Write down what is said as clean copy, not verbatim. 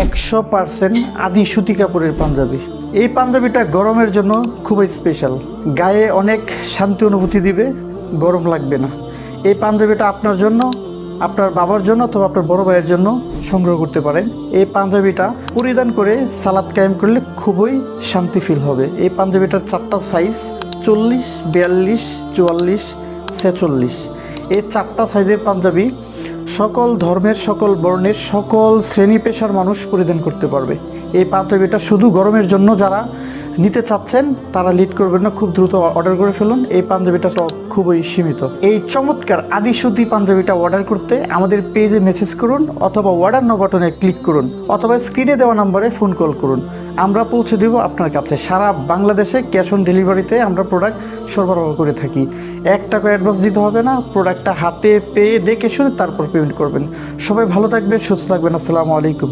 100% আদি সুতি কাপড়ের পাঞ্জাবি। এই পাঞ্জাবিটা গরমের জন্য খুবই স্পেশাল, গায়ে অনেক শান্তি অনুভূতি দিবে, গরম লাগবে না। এই পাঞ্জাবিটা আপনার জন্য, আপনার বাবার জন্য অথবা আপনার বড় ভাইয়ের জন্য সংগ্রহ করতে পারেন। এই পাঞ্জাবিটা পরিধান করে সালাত কায়েম করলে খুবই শান্তি ফিল হবে। এই পাঞ্জাবিটার 4টা সাইজ 40, 42, 44, 46। এই 4টা সাইজের পাঞ্জাবি সকল ধর্মের, সকল বর্ণের, সকল শ্রেণী পেশার মানুষ পরিধান করতে পারবে। এই পাঞ্জাবিটা শুধু গরমের জন্য যারা নিতে চাচ্ছেন তারা লিড করবেন না, খুব দ্রুত অর্ডার করে ফেলুন। এই পাঞ্জাবিটা খুবই সীমিত। এই চমৎকার আদি সুতি পাঞ্জাবিটা অর্ডার করতে আমাদের পেজে মেসেজ করুন অথবা অর্ডার নাও বাটনে ক্লিক করুন অথবা স্ক্রিনে দেওয়া নাম্বারে ফোন কল করুন। আমরা পৌঁছে দেব আপনার কাছে। সারা বাংলাদেশে ক্যাশ অন ডেলিভারিতে আমরা প্রোডাক্ট সরবরাহ করে থাকি। 1 টাকা অ্যাডভান্স দিতে হবে না, প্রোডাক্টটা হাতে পেয়ে দেখে শুনে তারপর পেমেন্ট করবেন। সবাই ভালো থাকবেন, সুস্থ থাকবেন। আসসালামু আলাইকুম।